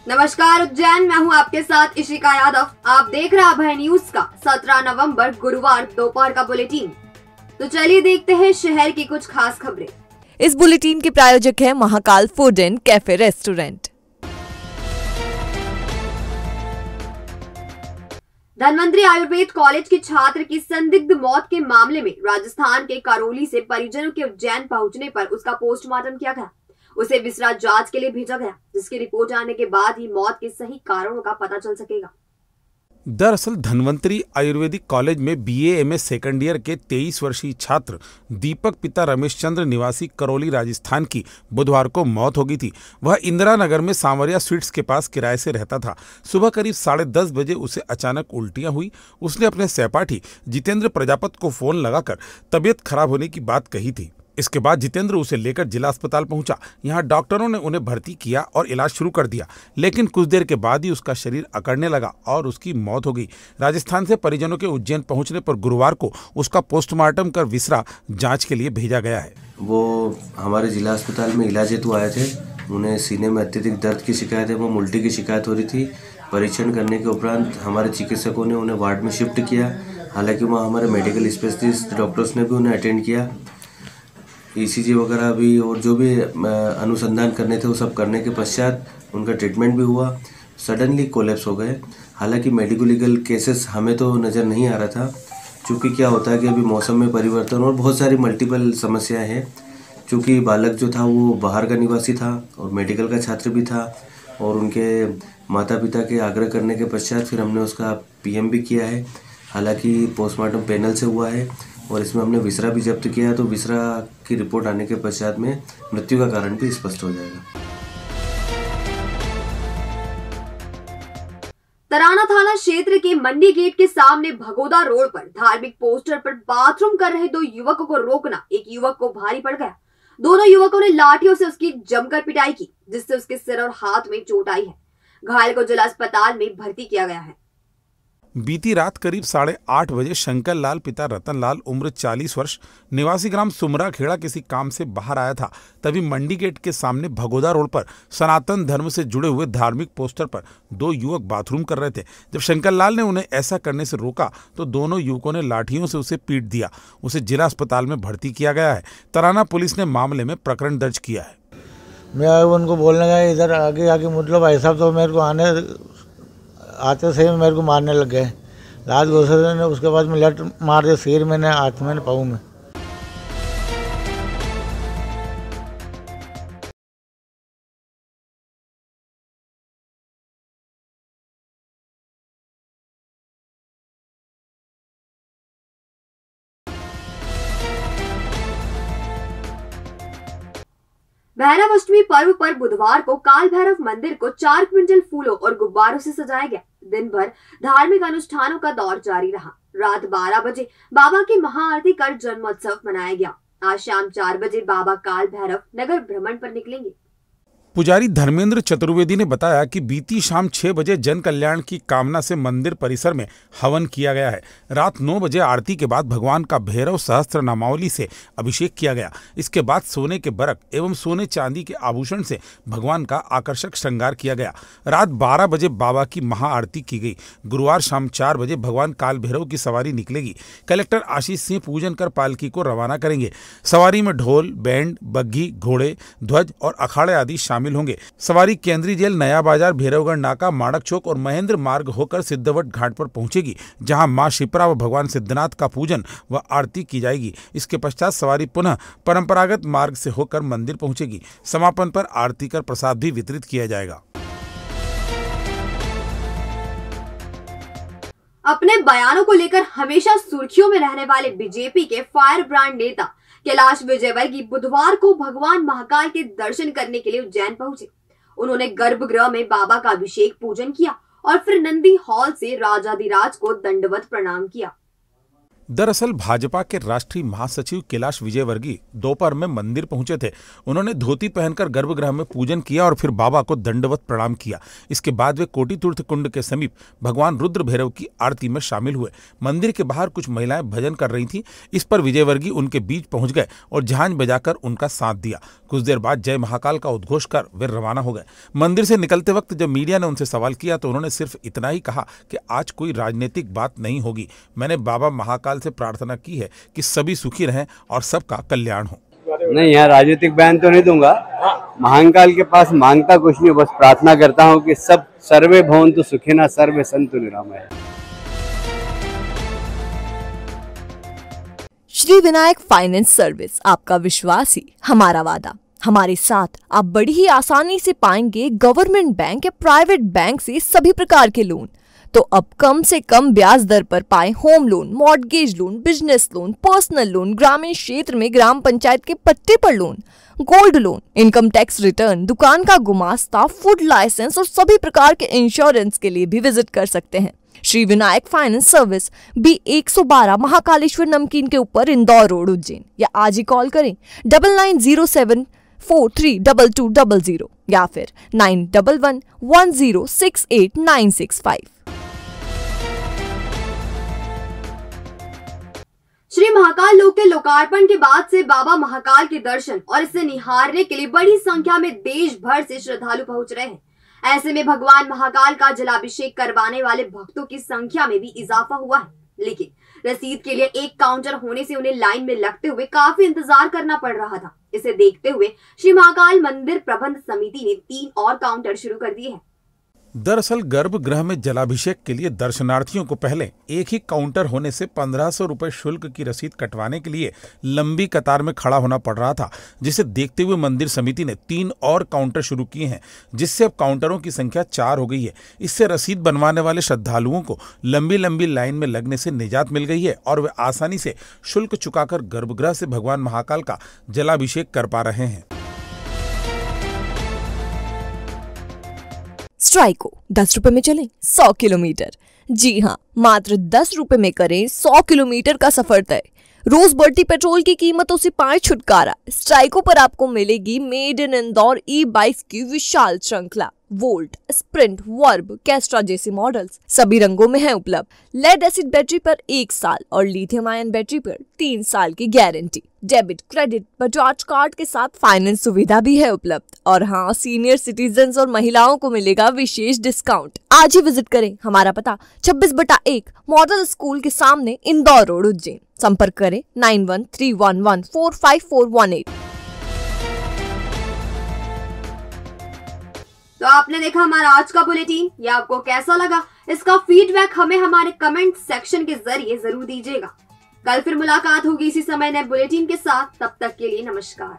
नमस्कार उज्जैन, मैं हूं आपके साथ इशिका यादव। आप देख रहे हैं अभय न्यूज का 17 नवंबर गुरुवार दोपहर का बुलेटिन। तो चलिए देखते हैं शहर की कुछ खास खबरें। इस बुलेटिन के प्रायोजक है Mahakal food and cafe restaurant. Dhanvantari Ayurveda college के छात्र की संदिग्ध मौत के मामले में राजस्थान के करौली से परिजनों के उज्जैन पहुंचने पर उसका पोस्टमार्टम किया गया। उसे विसरा जांच के लिए भेजा गया, जिसकी रिपोर्ट आने के बाद ही मौत के सही कारणों का पता चल सकेगा। दरअसल धनवंतरी आयुर्वेदिक कॉलेज में BA-MS सेकंड ईयर के 23 वर्षीय छात्र दीपक पिता रमेश चंद्र निवासी करौली राजस्थान की बुधवार को मौत हो गई थी। वह इंदिरा नगर में सांवरिया स्वीट्स के पास किराए से रहता था। सुबह करीब 10:30 बजे उसे अचानक उल्टियां हुई। उसने अपने सहपाठी जितेंद्र प्रजापत को फोन लगाकर तबीयत खराब होने की बात कही थी। इसके बाद जितेंद्र उसे लेकर जिला अस्पताल पहुंचा। यहां डॉक्टरों ने उन्हें भर्ती किया और इलाज शुरू कर दिया, लेकिन कुछ देर के बाद ही उसका शरीर अकड़ने लगा और उसकी मौत हो गई। राजस्थान से परिजनों के उज्जैन पहुंचने पर गुरुवार को उसका पोस्टमार्टम कर विसरा जांच के लिए भेजा गया है। वो हमारे जिला अस्पताल में इलाज हेतु आए थे। उन्हें सीने में अत्यधिक दर्द की शिकायत है, वो उल्टी की शिकायत हो रही थी। परीक्षण करने के उपरांत हमारे चिकित्सकों ने उन्हें वार्ड में शिफ्ट किया। हालांकि वहाँ हमारे मेडिकल स्पेशलिस्ट डॉक्टर्स ने भी उन्हें अटेंड किया। ECG वगैरह भी और जो भी अनुसंधान करने थे वो सब करने के पश्चात उनका ट्रीटमेंट भी हुआ। सडनली कोलैप्स हो गए। हालांकि मेडिको लीगल केसेस हमें तो नज़र नहीं आ रहा था, क्योंकि क्या होता है कि अभी मौसम में परिवर्तन और बहुत सारी मल्टीपल समस्याएं हैं। चूँकि बालक जो था वो बाहर का निवासी था और मेडिकल का छात्र भी था, और उनके माता पिता के आग्रह करने के पश्चात फिर हमने उसका PM भी किया है। हालांकि पोस्टमार्टम पैनल से हुआ है और इसमें हमने विसरा भी जब्त किया है, तो विसरा की रिपोर्ट आने के पश्चात में मृत्यु का कारण भी स्पष्ट हो जाएगा। तराना थाना क्षेत्र के मंडी गेट के सामने भगोदा रोड पर धार्मिक पोस्टर पर बाथरूम कर रहे 2 युवकों को रोकना एक युवक को भारी पड़ गया। दोनों युवकों ने लाठियों से उसकी जमकर पिटाई की, जिससे उसके सिर और हाथ में चोट आई है। घायल को जिला अस्पताल में भर्ती किया गया है। बीती रात करीब 8:30 बजे शंकर लाल पिता रतन लाल उम्र 40 वर्ष निवासी ग्राम सुमरा खेड़ा किसी काम से बाहर आया था। तभी मंडी गेट के सामने भगोदा रोड पर सनातन धर्म से जुड़े हुए धार्मिक पोस्टर पर 2 युवक बाथरूम कर रहे थे। जब शंकर लाल ने उन्हें ऐसा करने से रोका तो दोनों युवकों ने लाठियों से उसे पीट दिया। उसे जिला अस्पताल में भर्ती किया गया है। तराना पुलिस ने मामले में प्रकरण दर्ज किया है। मैं उनको बोलने गया इधर आगे मतलब भाई साहब तो मेरे को आते से मेरे को मारने लग गए। रात घुसे ने, उसके बाद में लट मार दिया सिर में, हाथ में, पाँव में। भैरव अष्टमी पर्व पर बुधवार को काल भैरव मंदिर को 4 क्विंटल फूलों और गुब्बारों से सजाया गया। दिन भर धार्मिक अनुष्ठानों का दौर जारी रहा। रात 12 बजे बाबा की महाआरती कर जन्मोत्सव मनाया गया। आज शाम 4 बजे बाबा काल भैरव नगर भ्रमण पर निकलेंगे। पुजारी धर्मेंद्र चतुर्वेदी ने बताया कि बीती शाम 6 बजे जन कल्याण की कामना से मंदिर परिसर में हवन किया गया है। रात 9 बजे आरती के बाद भगवान का भैरव सहस्त्र नामावली से अभिषेक किया गया। इसके बाद सोने के बरक एवं सोने चांदी के आभूषण से भगवान का आकर्षक श्रृंगार किया गया। रात 12 बजे बाबा की महाआरती की गई। गुरुवार शाम 4 बजे भगवान काल भैरव की सवारी निकलेगी। कलेक्टर आशीष सिंह पूजन कर पालकी को रवाना करेंगे। सवारी में ढोल, बैंड, बग्घी, घोड़े, ध्वज और अखाड़े आदि शामिल होंगे। सवारी केंद्रीय जेल, नया बाजार, भैरवगढ़ नाका, माणक चौक और महेंद्र मार्ग होकर सिद्धवट घाट पर पहुंचेगी, जहां मां शिप्रा व भगवान सिद्धनाथ का पूजन व आरती की जाएगी। इसके पश्चात सवारी पुनः परंपरागत मार्ग से होकर मंदिर पहुंचेगी। समापन पर आरती कर प्रसाद भी वितरित किया जाएगा। अपने बयानों को लेकर हमेशा सुर्खियों में रहने वाले बीजेपी के फायर ब्रांड नेता कैलाश विजयवर्गीय बुधवार को भगवान महाकाल के दर्शन करने के लिए उज्जैन पहुंचे। उन्होंने गर्भगृह में बाबा का अभिषेक पूजन किया और फिर नंदी हॉल से राजाधिराज को दंडवत प्रणाम किया। दरअसल भाजपा के राष्ट्रीय महासचिव कैलाश विजयवर्गीय दोपहर में मंदिर पहुंचे थे। उन्होंने धोती पहनकर गर्भगृह में पूजन किया और फिर बाबा को दंडवत प्रणाम किया। इसके बाद वे कोटितीर्थ कुंड के समीप भगवान रुद्र भैरव की आरती में शामिल हुए। मंदिर के बाहर कुछ महिलाएं भजन कर रही थीं। इस पर विजयवर्गीय उनके बीच पहुंच गए और झांझ बजाकर उनका साथ दिया। कुछ देर बाद जय महाकाल का उद्घोष कर वे रवाना हो गए। मंदिर से निकलते वक्त जब मीडिया ने उनसे सवाल किया तो उन्होंने सिर्फ इतना ही कहा कि आज कोई राजनीतिक बात नहीं होगी। मैंने बाबा महाकाल से प्रार्थना की है कि सभी सुखी रहें और सबका कल्याण हो। नहीं, यहाँ राजनीतिक बयान तो नहीं दूंगा। महाकाल के पास मांगता कुछ नहीं, बस प्रार्थना करता हूँ कि सब सर्वे भवन्तु सुखिनः सर्वे सन्तु निरामया। श्री विनायक फाइनेंस सर्विस, आपका विश्वास ही हमारा वादा। हमारे साथ आप बड़ी ही आसानी से पाएंगे गवर्नमेंट बैंक या प्राइवेट बैंक से सभी प्रकार के लोन। तो अब कम से कम ब्याज दर पर पाएं home loan, mortgage loan, business loan, personal loan, ग्रामीण क्षेत्र में ग्राम पंचायत के पट्टे पर loan, gold loan, income tax return, दुकान का गुमास्ता, फूड लाइसेंस और सभी प्रकार के इंश्योरेंस के लिए भी विजिट कर सकते हैं। Shri Vinayak finance service B112 Mahakaleshwar नमकीन के ऊपर, इंदौर रोड, उज्जैन। या आज ही कॉल करें 9907432200 या फिर 9111068965। श्री महाकाल लोक के लोकार्पण के बाद से बाबा महाकाल के दर्शन और इसे निहारने के लिए बड़ी संख्या में देश भर से श्रद्धालु पहुंच रहे हैं। ऐसे में भगवान महाकाल का जलाभिषेक करवाने वाले भक्तों की संख्या में भी इजाफा हुआ है, लेकिन रसीद के लिए एक काउंटर होने से उन्हें लाइन में लगते हुए काफी इंतजार करना पड़ रहा था। इसे देखते हुए श्री महाकाल मंदिर प्रबंध समिति ने 3 और काउंटर शुरू कर दिए हैं। दरअसल गर्भगृह में जलाभिषेक के लिए दर्शनार्थियों को पहले एक ही काउंटर होने से 1500 रुपए शुल्क की रसीद कटवाने के लिए लंबी कतार में खड़ा होना पड़ रहा था, जिसे देखते हुए मंदिर समिति ने 3 और काउंटर शुरू किए हैं, जिससे अब काउंटरों की संख्या 4 हो गई है। इससे रसीद बनवाने वाले श्रद्धालुओं को लंबी लंबी लाइन में लगने से निजात मिल गई है और वे आसानी से शुल्क चुकाकर गर्भगृह से भगवान महाकाल का जलाभिषेक कर पा रहे हैं। स्ट्राइको 10 रुपए में चलें 100 किलोमीटर। जी हाँ, मात्र 10 रुपए में करें 100 किलोमीटर का सफर तय। रोज बढ़ती पेट्रोल की कीमतों से पाएं छुटकारा। स्ट्राइको पर आपको मिलेगी मेड इन इंदौर ई-बाइक्स की विशाल श्रृंखला। वोल्ट, स्प्रिंट, वर्ब, कैस्ट्रा जैसे मॉडल्स सभी रंगों में है उपलब्ध। लेड एसिड बैटरी पर 1 साल और लिथियम आयन बैटरी पर 3 साल की guarantee. Debit, credit, Bajaj card के साथ फाइनेंस सुविधा भी है उपलब्ध। और हाँ, सीनियर सिटीजन और महिलाओं को मिलेगा विशेष डिस्काउंट। आज ही विजिट करें। हमारा पता 26/1 मॉडल स्कूल के सामने, इंदौर रोड, उज्जैन। संपर्क करें 9131145418। तो आपने देखा हमारा आज का बुलेटिन। ये आपको कैसा लगा, इसका फीडबैक हमें हमारे कमेंट सेक्शन के जरिए जरूर दीजिएगा। कल फिर मुलाकात होगी इसी समय नए बुलेटिन के साथ। तब तक के लिए नमस्कार।